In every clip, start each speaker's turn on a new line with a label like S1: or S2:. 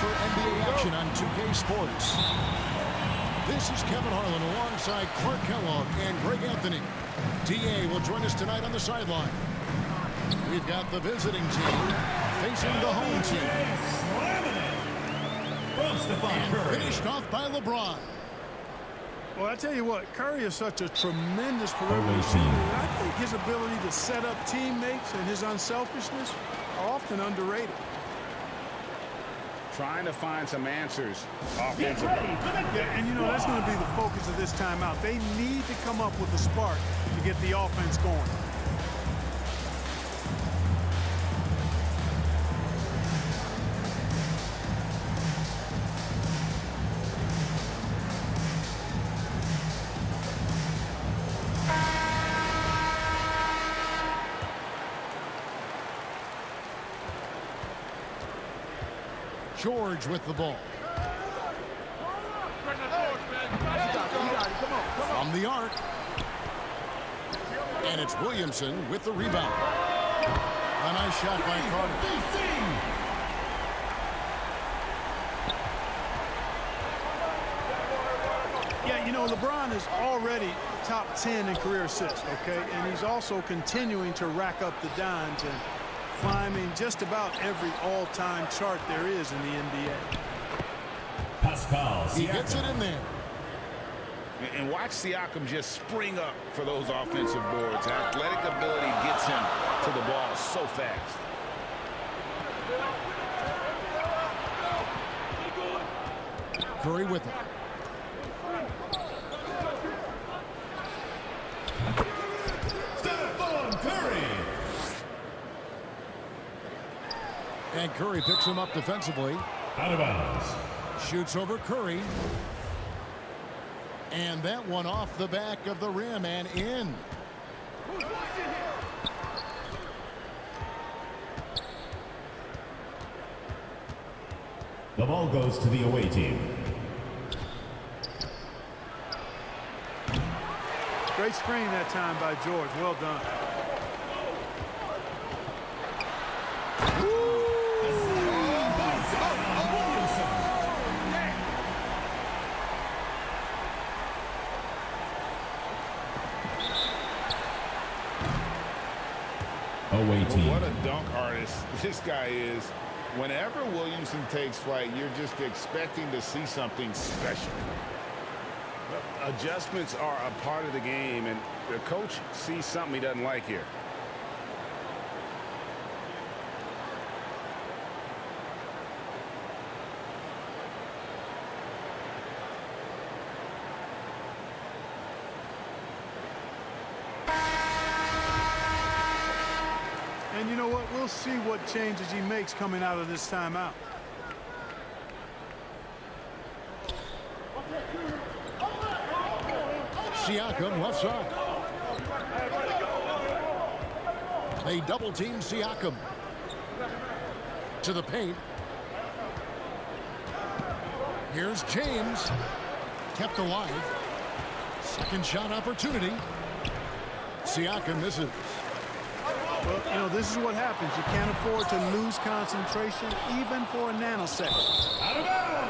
S1: for NBA action on 2K Sports. This is Kevin Harlan alongside Clark Kellogg and Greg Anthony. DA will join us tonight on the sideline. We've got the visiting team facing the home team. And finished off by LeBron.
S2: Well, I tell you what, Curry is such a tremendous perimeter shooter. I think his ability to set up teammates and his unselfishness are often underrated.
S3: Trying to find some answers offensively.
S2: Yeah, and you know, that's going to be the focus of this timeout. They need to come up with a spark to get the offense going.
S1: George with the ball. From the arc. And it's Williamson with the rebound. A nice shot by Carter.
S2: Yeah, you know, LeBron is already top 10 in career assists, okay? And he's also continuing to rack up the dimes and climbing just about every all-time chart there is in the NBA.
S4: Pascal Siakam.
S1: He gets it in there.
S3: And watch Siakam just spring up for those offensive boards. Athletic ability gets him to the ball so fast.
S1: Curry with it.
S4: Stephen Curry.
S1: And Curry picks him up defensively.
S4: Out of bounds.
S1: Shoots over Curry. And that one off the back of the rim and in.
S4: The ball goes to the away team.
S2: Great screen that time by George. Well done.
S4: Away team.
S3: What a dunk artist this guy is. Whenever Williamson takes flight, you're just expecting to see something special. Adjustments are a part of the game, and the coach sees something he doesn't like here.
S2: And you know what? We'll see what changes he makes coming out of this timeout.
S1: Siakam left side. They double team Siakam. To the paint. Here's James. Kept alive. Second shot opportunity. Siakam misses.
S2: Well, you know, this is what happens. You can't afford to lose concentration even for a nanosecond.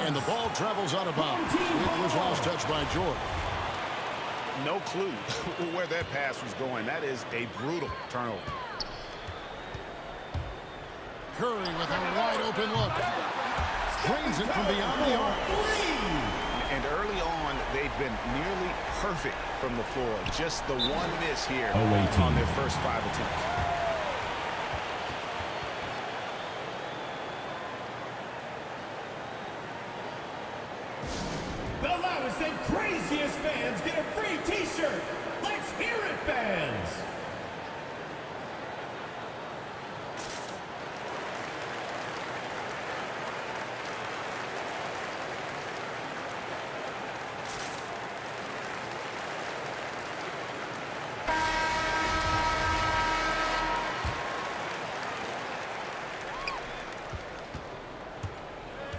S1: And the ball travels out of bounds. It was lost touch by George.
S3: No clue where that pass was going. That is a brutal turnover.
S1: Curry with a wide open look. Drains it from beyond the arc.
S3: And early on, they've been nearly perfect from the floor. Just the one miss here on their first 5 attempts.
S4: The loudest and craziest fans get a free t-shirt. Let's hear it, fans.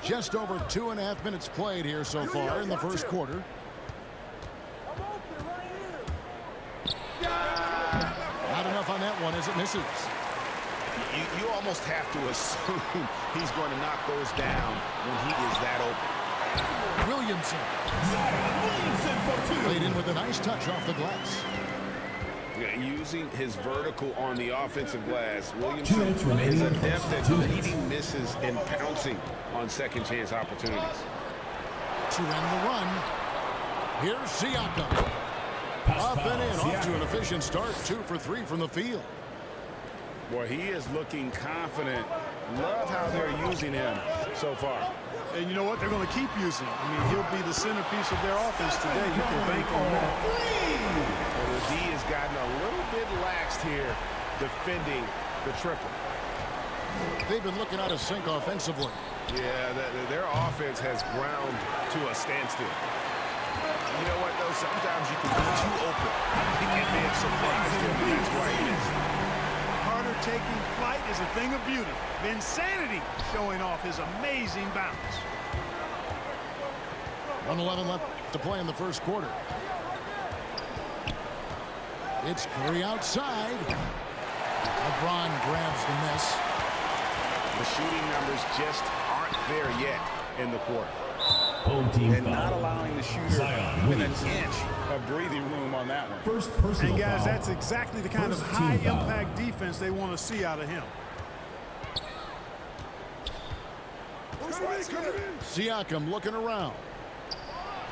S1: Just over 2.5 minutes played here so far in the first quarter. Not enough on that one as it misses.
S3: You almost have to assume he's going to knock those down when he is that open.
S1: Williamson.
S4: Zion Williamson for 2.
S1: Played in with a nice touch off the glass.
S3: Yeah, using his vertical on the offensive glass,
S5: 2
S3: Williamson
S5: minutes remaining
S3: is
S5: in the
S3: adept
S5: first.
S3: at
S5: 2 minutes.
S3: leading misses and pouncing on second chance opportunities.
S1: To end the run. Here's Siakam. Up and in, off to an efficient start. 2 for 3 from the field.
S3: Boy, he is looking confident. Love how they're using him so far.
S2: And you know what? They're going to keep using him. I mean, he'll be the centerpiece of their offense today. You can bank on that.
S3: Well, the D has gotten a little bit laxed here defending the triple.
S1: They've been looking out of sync offensively.
S3: Yeah, their offense has ground to a standstill. You know what, though? Sometimes you can be too open. He may have surprised him, and that's why he missed.
S2: Carter taking flight is a thing of beauty. Vinsanity showing off his amazing bounce.
S1: 1:11 left to play in the first quarter. It's Curry outside. LeBron grabs the miss.
S3: The shooting numbers just aren't there yet in the quarter.
S5: Home team
S3: And not
S5: foul.
S3: allowing the shooter
S5: Zion
S3: even an
S5: Williamson.
S3: inch of breathing room on that one.
S5: First personal
S2: And guys,
S5: foul.
S2: that's exactly the kind of
S5: First team foul.
S2: high-impact defense they want to see out of him.
S1: Siakam looking around.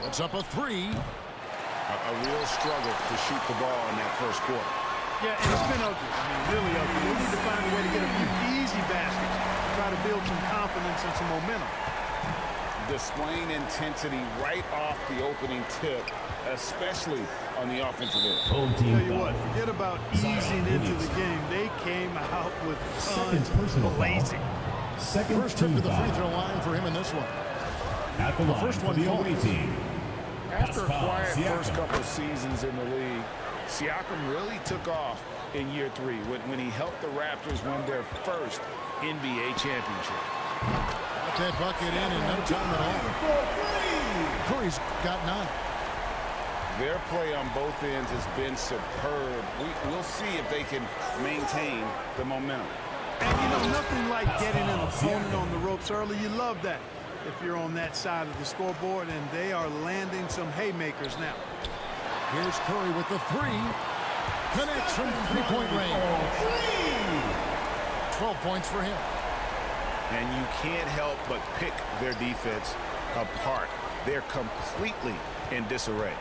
S1: Puts up a 3.
S3: A real struggle to shoot the ball in that first quarter.
S2: Yeah, and it's been ugly. I mean, really ugly. They need to find a way to get a few easy baskets. Try to build some confidence and some momentum.
S3: Displaying intensity right off the opening tip, especially on the offensive end.
S5: Home team
S2: Tell you
S5: foul.
S2: what, forget about
S5: Zion
S2: easing into the
S5: Williamson.
S2: game. They came out with
S5: Second
S2: tons
S5: personal
S2: of
S5: foul.
S2: blazing.
S5: Second
S1: First trip
S5: team
S1: to the free
S5: foul.
S1: throw line for him in this one.
S5: At the line
S1: first
S5: for
S1: one
S5: the
S1: falls.
S5: away team.
S3: After a
S5: Pascal
S3: quiet
S5: Siakam.
S3: first couple of seasons in the league, Siakam really took off in year 3 when he helped the Raptors win their first NBA championship.
S1: Got that bucket in no time at all. Curry's got 9.
S3: Their play on both ends has been superb. We'll see if they can maintain the momentum.
S2: And you know, nothing like getting an opponent on the ropes early. You love that if you're on that side of the scoreboard, and they are landing some haymakers now.
S1: Here's Curry with the 3. Connects from three-point range. 12 points for him.
S3: And you can't help but pick their defense apart. They're completely in disarray.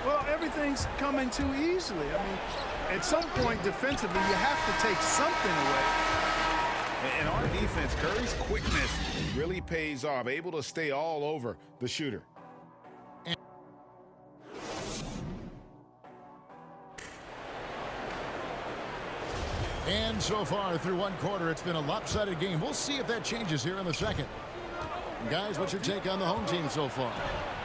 S2: Well, everything's coming too easily. I mean, at some point defensively, you have to take something away.
S3: And on defense, Curry's quickness really pays off, able to stay all over the shooter.
S1: And so far through one quarter, it's been a lopsided game. We'll see if that changes here in the second. Guys, what's your take on the home team so far?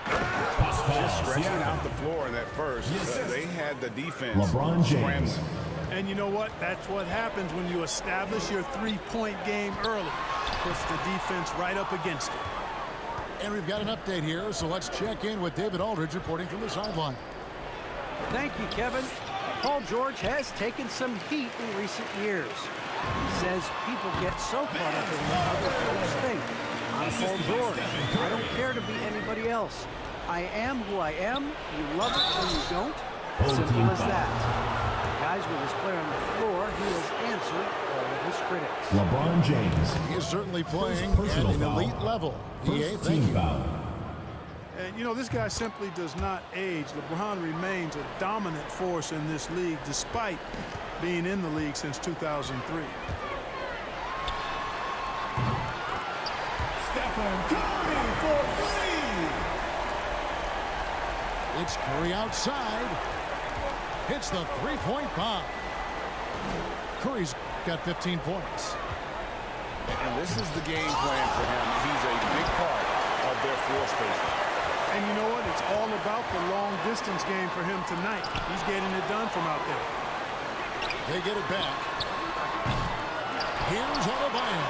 S3: Just stretching out the floor in that first. They had the defense
S5: LeBron James.
S3: scrambling.
S2: And you know what? That's what happens when you establish your three-point game early. Puts the defense right up against it.
S1: And we've got an update here, so let's check in with David Aldridge reporting from the sideline.
S6: Thank you, Kevin. Paul George has taken some heat in recent years. He says people get so caught up in what other folks think. I'm Paul George. I don't care to be anybody else. I am who I am. You love it or you don't. Simple as that. Guys, with his player on the floor, he has answered all of his critics.
S5: LeBron James.
S1: He is certainly playing at
S5: personal
S1: an
S5: foul.
S1: elite level. EA,
S5: First
S1: thank
S5: team
S1: you.
S5: foul.
S2: And, you know, this guy simply does not age. LeBron remains a dominant force in this league, despite being in the league since 2003.
S4: Stephen Curry for 3.
S1: It's Curry outside. Hits the three-point bomb. Curry's got 15 points.
S3: And this is the game plan for him. He's a big part of their floor spacing.
S2: And you know what? It's all about the long-distance game for him tonight. He's getting it done from out there.
S1: They get it back. Here's Adebayo.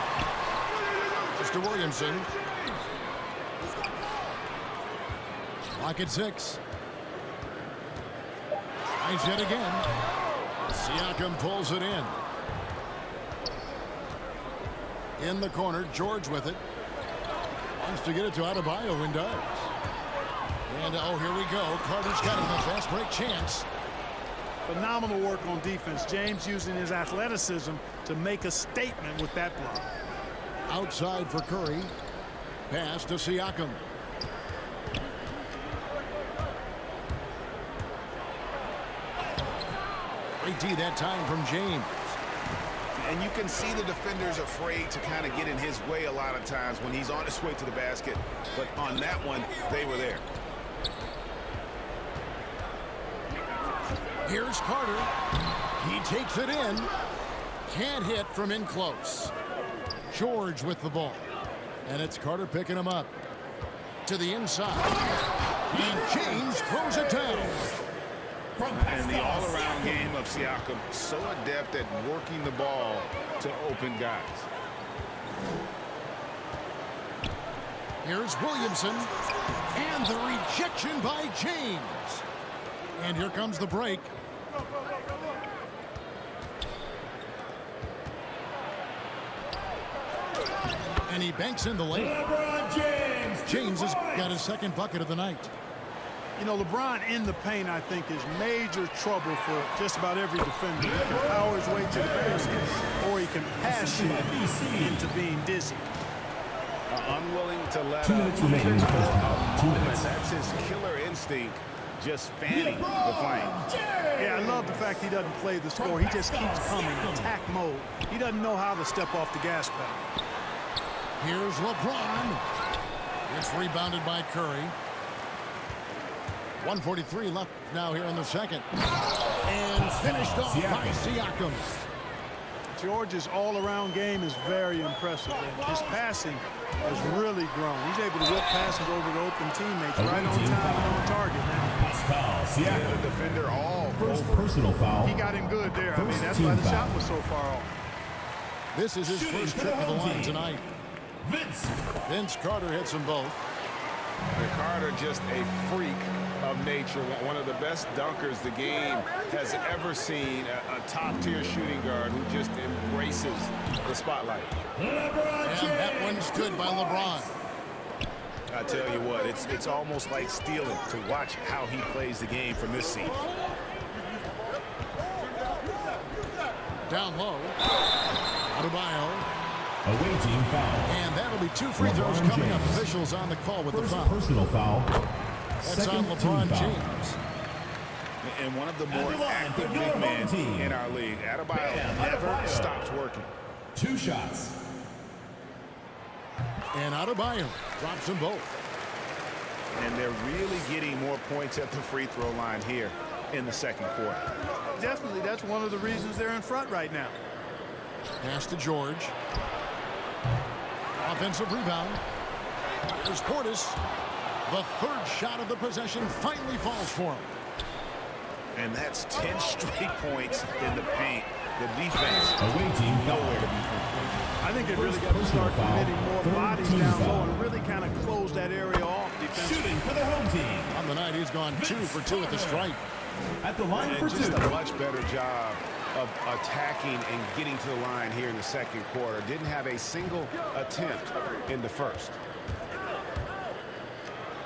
S1: Mr. Williamson. Lock at 6. Tries yet again. Siakam pulls it in. In the corner, George with it. Wants to get it to Adebayo and does. And, oh, here we go. Carter's got it, a fast break chance.
S2: Phenomenal work on defense. James using his athleticism to make a statement with that block.
S1: Outside for Curry. Pass to Siakam. Great D that time from James.
S3: And you can see the defenders afraid to kind of get in his way a lot of times when he's on his way to the basket. But on that one, they were there.
S1: Here's Carter. He takes it in. Can't hit from in close. George with the ball. And it's Carter picking him up. To the inside. And James throws it down.
S3: And the all-around game of Siakam, so adept at working the ball to open guys.
S1: Here's Williamson. And the rejection by James. And here comes the break. And he banks in the lane.
S4: LeBron James.
S1: James has got his second bucket of the night.
S2: You know, LeBron in the paint, I think, is major trouble for just about every defender. He can power his way to the basket, or he can pass you into being dizzy.
S3: Unwilling to let
S5: 2
S3: up.
S5: minutes remaining in the first half. 2 minutes.
S3: That's his killer instinct, just fanning the flame.
S2: Yeah, I love the fact he doesn't play the score. He just keeps coming, attack mode. He doesn't know how to step off the gas pedal.
S1: Here's LeBron. It's rebounded by Curry. 1:43 left now here in the second. And finished off by Siakam.
S2: George's all-around game is very impressive. And his passing has really grown. He's able to whip passes over to open teammates right on time and on target now.
S5: Foul.
S3: Yeah, the
S5: Siakam.
S3: defender all
S5: First
S3: over.
S5: personal foul.
S2: He got him good there. I mean,
S5: First
S2: that's
S5: team
S2: why the
S5: foul.
S2: shot was so far off.
S1: This is his first trip to the line tonight.
S5: Vince.
S1: Vince Carter hits them both.
S3: And Carter just a freak of nature, one of the best dunkers the game has ever seen, a top-tier shooting guard who just embraces the spotlight.
S1: And that one's good by LeBron.
S3: I tell you what, it's almost like stealing to watch how he plays the game from this seat.
S1: Down low. Adebayo.
S5: Awaiting foul.
S1: And that'll be 2 free throws
S5: LeBron
S1: coming up.
S5: James.
S1: Officials on the call with
S5: First
S1: the foul.
S5: personal foul.
S1: That's
S5: Second
S1: on
S5: team
S1: LeBron
S5: foul.
S1: James.
S3: And one of the more
S5: the line
S3: active
S5: for
S3: big
S5: your
S3: men
S5: home team.
S3: in our league. Adebayo
S5: Bam
S3: never
S5: Adebayo.
S3: stops working.
S5: 2 shots.
S1: And Adebayo drops them both.
S3: And they're really getting more points at the free throw line here in the second quarter.
S2: Definitely, that's one of the reasons they're in front right now.
S1: Pass to George. Offensive rebound. Here's Portis. The third shot of the possession finally falls for him.
S3: And that's 10 straight points in the paint. The defense
S5: Awaiting foul.
S3: nowhere to be found.
S2: I think they really
S5: First
S2: got to
S5: personal
S2: start
S5: foul.
S2: committing more
S5: Third
S2: bodies
S5: team
S2: down
S5: foul.
S2: low and really kind of close that area off defensively.
S5: Shooting for the home team.
S1: On the night, he's gone 2 for 2 at the stripe.
S5: At the line for
S3: And just
S5: 2.
S3: a much better job of attacking and getting to the line here in the second quarter. Didn't have a single attempt in the first.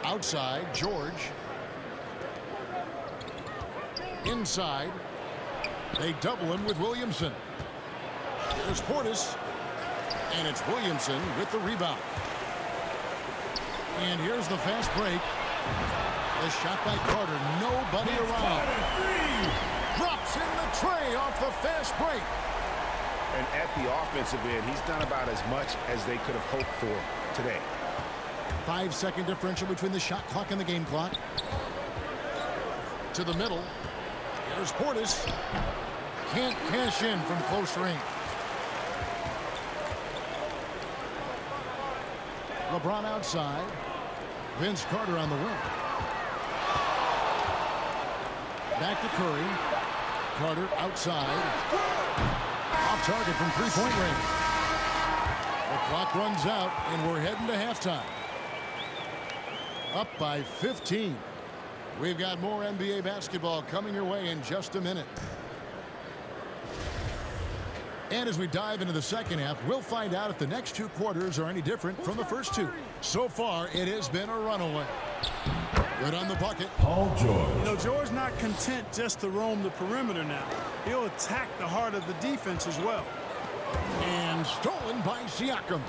S1: Outside, George. Inside. They double him with Williamson. Here's Portis. And it's Williamson with the rebound. And here's the fast break. The shot by Carter. Nobody around. Drops in the tray off the fast break.
S3: And at the offensive end, he's done about as much as they could have hoped for today.
S1: 5-second differential between the shot clock and the game clock. To the middle. Here's Portis. Can't cash in from close range. LeBron outside. Vince Carter on the wing. Back to Curry. Carter outside. Off target from three-point range. The clock runs out, and we're heading to halftime. Up by 15. We've got more NBA basketball coming your way in just a minute. And as we dive into the second half, we'll find out if the next two quarters are any different from the first two. So far, it has been a runaway. Good on the bucket.
S5: Paul George.
S2: You know, George not content just to roam the perimeter now. He'll attack the heart of the defense as well.
S1: And stolen by Siakam.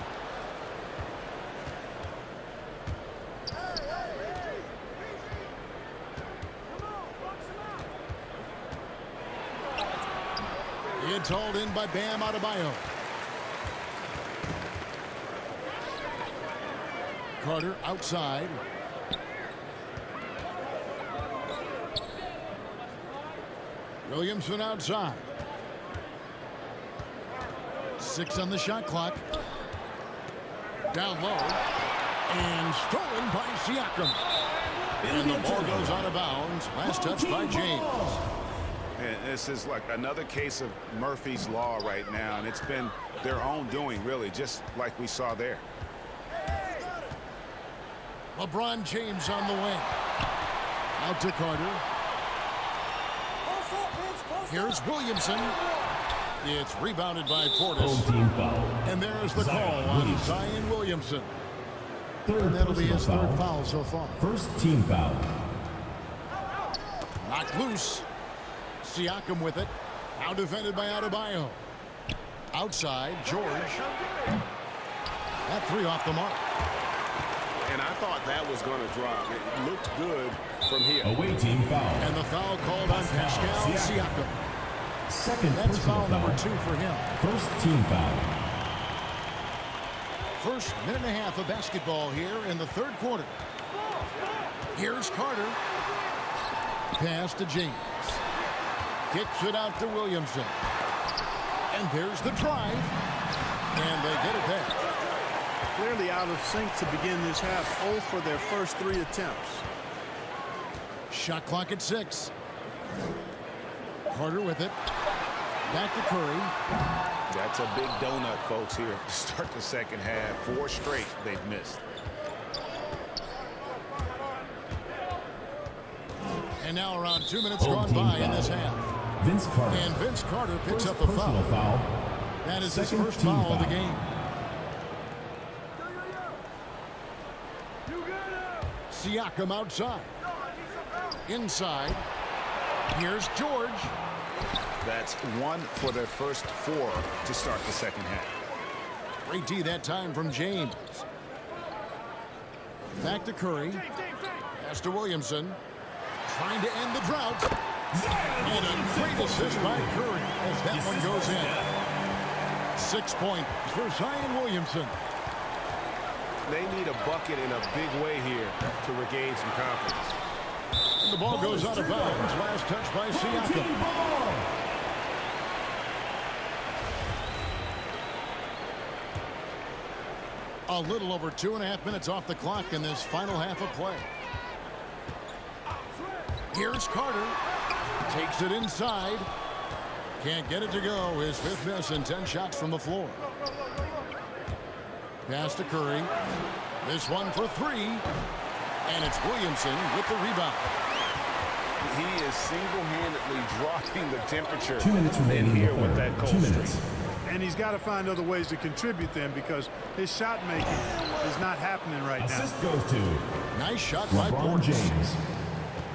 S1: It's hauled in by Bam Adebayo. Carter outside. Williamson outside. 6 on the shot clock. Down low. And stolen by Siakam. And the ball goes out of bounds. Last touch by James.
S3: And this is like another case of Murphy's Law right now, and it's been their own doing, really, just like we saw there.
S1: LeBron James on the wing. Out to Carter. Here's Williamson. It's rebounded by Portis.
S5: Home team foul.
S1: And there's the
S5: Zion
S1: call on
S5: Williamson.
S1: Zion Williamson.
S5: Third
S1: And that'll be his
S5: personal
S1: third foul so far.
S5: First team foul.
S1: Knocked loose. Siakam with it. Now defended by Adebayo. Outside, George. That three off the mark.
S3: And I thought that was going to drop. It looked good from here.
S5: Away team foul.
S1: And the foul called on Pascal Siakam.
S5: Second
S1: That's
S5: personal
S1: foul number 2 for him.
S5: First team foul.
S1: First minute and a half of basketball here in the third quarter. Here's Carter. Pass to James. Kicks it out to Williamson. And there's the drive. And they get it back.
S2: Clearly out of sync to begin this half. 0 for their first 3 attempts.
S1: Shot clock at 6. Carter with it. Back to Curry.
S3: That's a big donut, folks, here to start the second half. 4 straight they've missed.
S1: And now around 2 minutes
S5: Home
S1: gone
S5: team
S1: by in
S5: foul.
S1: this half.
S5: Vince Carter.
S1: And Vince Carter picks
S5: First
S1: up a
S5: personal
S1: foul.
S5: foul.
S1: That is his
S5: Second
S1: first
S5: team
S1: foul of the
S5: foul.
S1: game. Siakam outside. Inside. Here's George.
S3: That's 1 for their first 4 to start the second half.
S1: Great D that time from James. Back to Curry. Pass to Williamson. Trying to end the drought. And a great assist by Curry as that one goes in. 6 points for Zion Williamson.
S3: They need a bucket in a big way here to regain some confidence.
S1: And the ball goes out of bounds. Last touch by Siakam. A little over 2.5 minutes off the clock in this final half of play. Here's Carter. Takes it inside. Can't get it to go. His 5th miss and 10 shots from the floor. Pass to Curry. This one for 3. And it's Williamson with the rebound.
S3: He is single-handedly dropping the temperature
S5: 2 minutes remaining
S3: in
S5: in
S3: here
S5: the
S3: with
S5: third.
S3: that cold
S5: 2
S3: streak.
S5: minutes.
S2: And he's got to find other ways to contribute then because his shot making is not happening right now.
S5: Assist goes to
S1: Nice shot by
S5: LeBron
S1: Portis.
S5: James.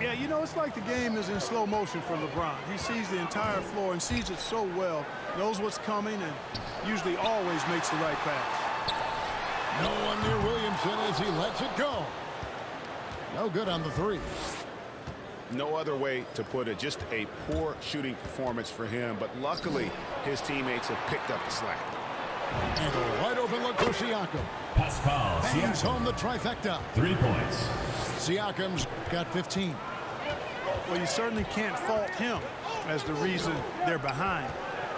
S2: Yeah, you know, it's like the game is in slow motion for LeBron. He sees the entire floor and sees it so well, knows what's coming, and usually always makes the right pass.
S1: No one near Williamson as he lets it go. No good on the 3.
S3: No other way to put it. Just a poor shooting performance for him. But luckily, his teammates have picked up the slack.
S1: And a wide open look for Siakam.
S5: Pascal
S1: Bangs
S5: Siakam.
S1: home the trifecta.
S5: 3 points.
S1: Siakam's got 15.
S2: Well, you certainly can't fault him as the reason they're behind.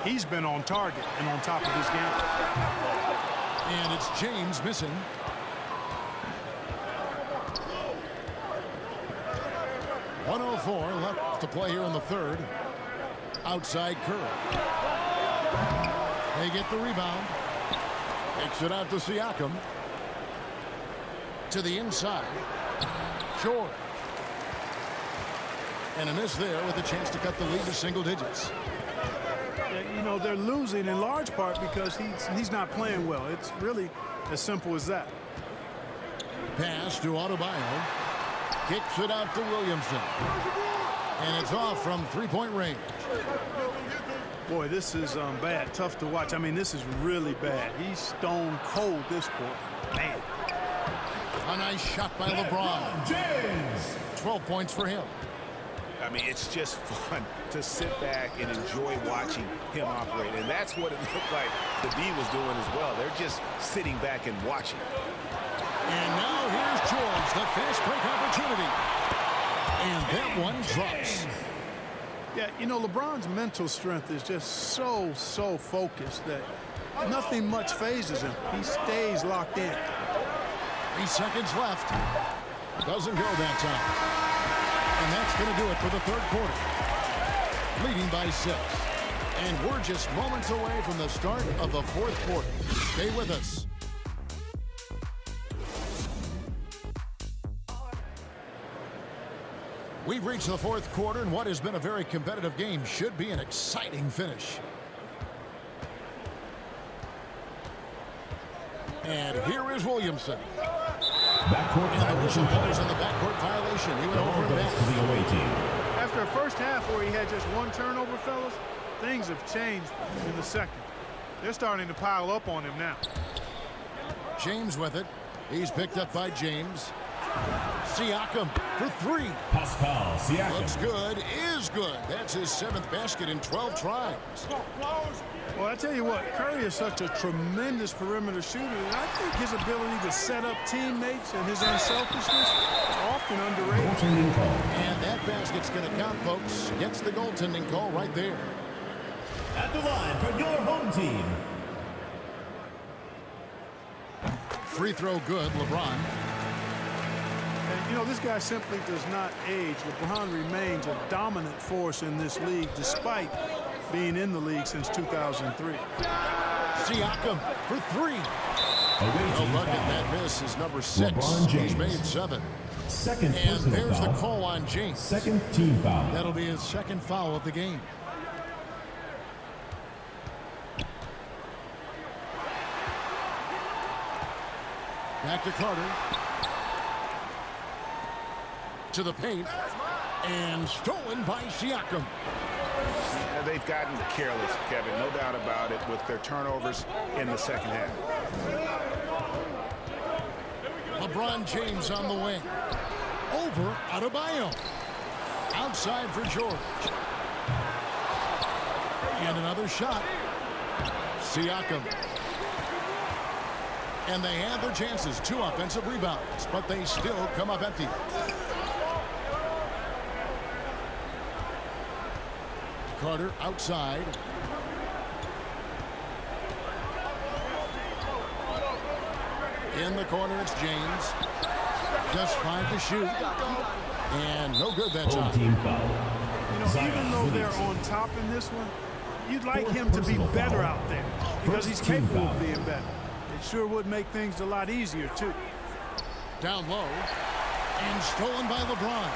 S2: He's been on target and on top of his game.
S1: And it's James missing. .104 left to play here in the third. Outside Curry. They get the rebound. Takes it out to Siakam. To the inside. George. And a miss there with a chance to cut the lead to single digits.
S2: You know, they're losing in large part because he's not playing well. It's really as simple as that.
S1: Pass to Adebayo. Kicks it out to Williamson. And it's off from three-point range.
S2: Boy, this is bad. Tough to watch. I mean, this is really bad. He's stone cold this quarter. Man.
S1: A nice shot by LeBron.
S4: James.
S1: 12 points for him.
S3: I mean, it's just fun to sit back and enjoy watching him operate. And that's what it looked like the D was doing as well. They're just sitting back and watching.
S1: And now here's George, the fast break opportunity. And that one drops.
S2: Yeah, you know, LeBron's mental strength is just so focused that nothing much phases him. He stays locked in.
S1: 3 seconds left. Doesn't go that time. And that's going to do it for the third quarter. Leading by 6. And we're just moments away from the start of the fourth quarter. Stay with us. We've reached the fourth quarter, and what has been a very competitive game should be an exciting finish. And here is Williamson.
S5: Backcourt
S1: And the
S5: violation
S1: whistle goes
S5: call.
S1: on the backcourt violation. He went
S5: Ball
S1: over and
S5: goes
S1: back.
S5: to the away team.
S2: After a first half where he had just one turnover, fellas, things have changed in the second. They're starting to pile up on him now.
S1: James with it. He's picked up by James. Siakam for 3.
S5: Pascal Siakam.
S1: Looks good, is good. That's his 7th basket in 12 tries.
S2: Well, I tell you what, Curry is such a tremendous perimeter shooter, and I think his ability to set up teammates and his unselfishness is often underrated.
S5: Goaltending call.
S1: And that basket's going to count, folks. Gets the goaltending call right there.
S4: At the line for your home team.
S1: Free throw good, LeBron.
S2: And, you know, this guy simply does not age. LeBron remains a dominant force in this league despite being in the league since 2003.
S1: Siakam for 3.
S5: Away
S1: Oh,
S5: team
S1: look at
S5: foul.
S1: that miss. Is number 6.
S5: LeBron James.
S1: He's made 7.
S5: Second
S1: And
S5: personal
S1: there's the
S5: foul.
S1: call on James.
S5: Second team foul.
S1: That'll be his 2nd foul of the game. Back to Carter. To the paint. And stolen by Siakam.
S3: Yeah, they've gotten careless, Kevin, no doubt about it, with their turnovers in the second half.
S1: LeBron James on the wing. Over Adebayo. Outside for George. And another shot. Siakam. And they had their chances. 2 offensive rebounds, but they still come up empty. Carter outside. In the corner, it's James. Just 5 to shoot. And no good that
S5: Home
S1: time.
S5: team foul.
S2: You know,
S5: Zion
S2: even though they're
S5: Williamson.
S2: on top in this one, you'd like
S5: Fourth
S2: him to be
S5: personal
S2: better
S5: foul.
S2: out there because he's
S5: First team
S2: capable
S5: foul.
S2: of being better. It sure would make things a lot easier, too.
S1: Down low. And stolen by LeBron.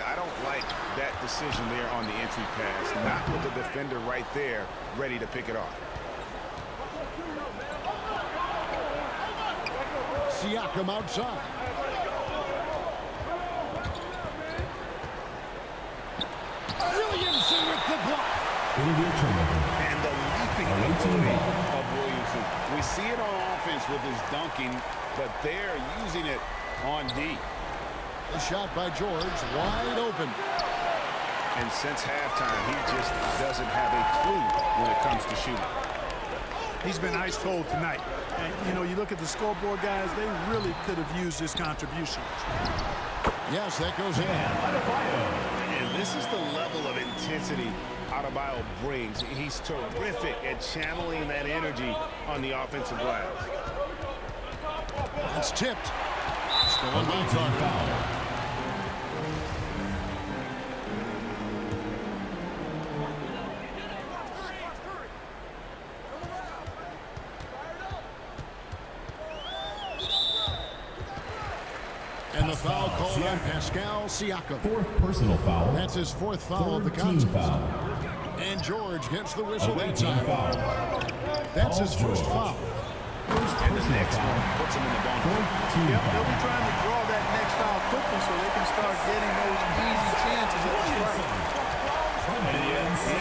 S3: I don't like that decision there on the entry pass. Not with the defender right there ready to pick it off.
S1: Siakam outside. Williamson with the block.
S5: It'll be a turnover.
S3: And the leaping
S5: Away team
S3: ability
S5: ball.
S3: of Williamson. We see it on offense with his dunking, but they're using it on D.
S1: The shot by George, wide open.
S3: And since halftime, he just doesn't have a clue when it comes to shooting.
S2: He's been ice cold tonight. And, you know, you look at the scoreboard, guys, they really could have used his contributions.
S1: Yes, that goes in.
S3: And this is the level of intensity Adebayo brings. He's terrific at channeling that energy on the offensive glass.
S1: It's tipped. Stolen by
S5: Away team
S1: Carter.
S5: foul.
S1: And the foul called on Pascal Siakam.
S5: Fourth personal foul.
S1: That's his 4th foul of the
S5: Third team
S1: contest.
S5: foul.
S1: And George gets the whistle
S5: Away
S1: that
S5: team
S1: time.
S5: foul.
S1: That's
S5: Paul
S1: his first
S5: George.
S1: foul.
S3: And the next one puts him in the bonus.
S5: Fourth team
S2: Yep, they'll
S5: foul.
S2: be trying to draw that next foul quickly so they can start getting those easy chances at the strike.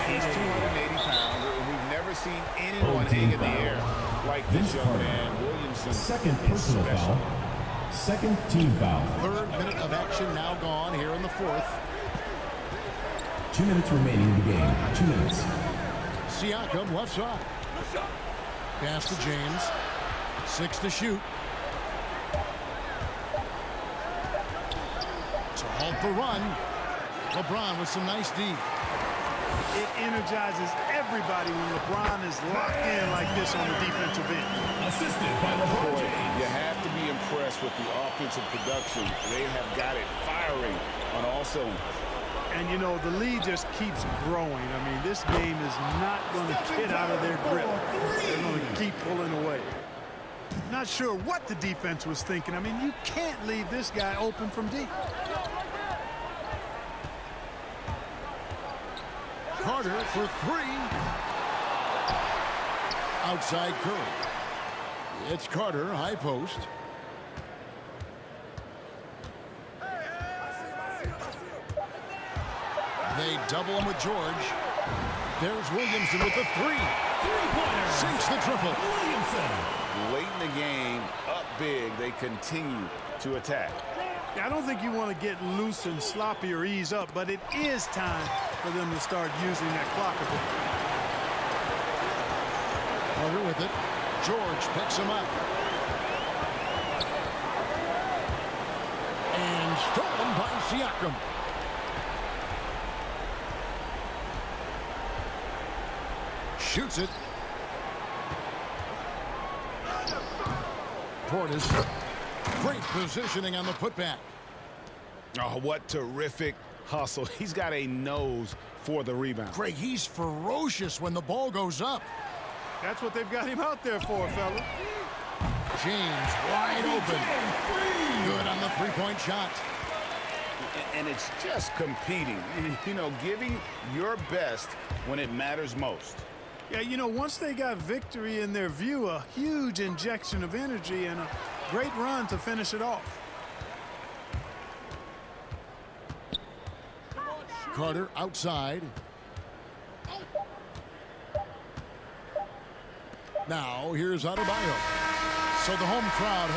S3: He's 280 pounds. We've never seen anyone hang in the air like this young man. Williamson
S5: Second
S3: is
S5: personal
S3: special.
S5: foul. Second team foul.
S1: Third minute of action now gone here in the fourth.
S5: 2 minutes remaining in the game. 2 minutes.
S1: Siakam left side. Pass to James. 6 to shoot. To halt the run. LeBron with some nice D.
S2: It energizes everybody when LeBron is locked in like this on the defensive end.
S5: Assisted by LeBron
S3: Boy,
S5: James.
S3: you have to be impressed with the offensive production. They have got it firing on all cylinders.
S2: And, you know, the lead just keeps growing. I mean, this game is not going to get out of their grip. They're going to keep pulling away. Not sure what the defense was thinking. I mean, you can't leave this guy open from deep.
S1: Carter for 3. Outside Curry. It's Carter, high post. They double him with George. There's Williamson with the 3. Sinks the triple.
S3: Late in the game, up big, they continue to attack.
S2: I don't think you want to get loose and sloppy or ease up, but it is time for them to start using that clock a bit.
S1: Carter with it. George picks him up. And stolen by Siakam. Shoots it. Portis. Great positioning on the putback.
S3: Oh, what terrific hustle. He's got a nose for the rebound.
S1: Greg, he's ferocious when the ball goes up.
S2: That's what they've got him out there for, fella.
S1: James wide open. Good on the three-point shot.
S3: And it's just competing, you know, giving your best when it matters most.
S2: Yeah, you know, once they got victory in their view, a huge injection of energy and a great run to finish it off.
S1: Carter outside. Now here's Adebayo. So the home crowd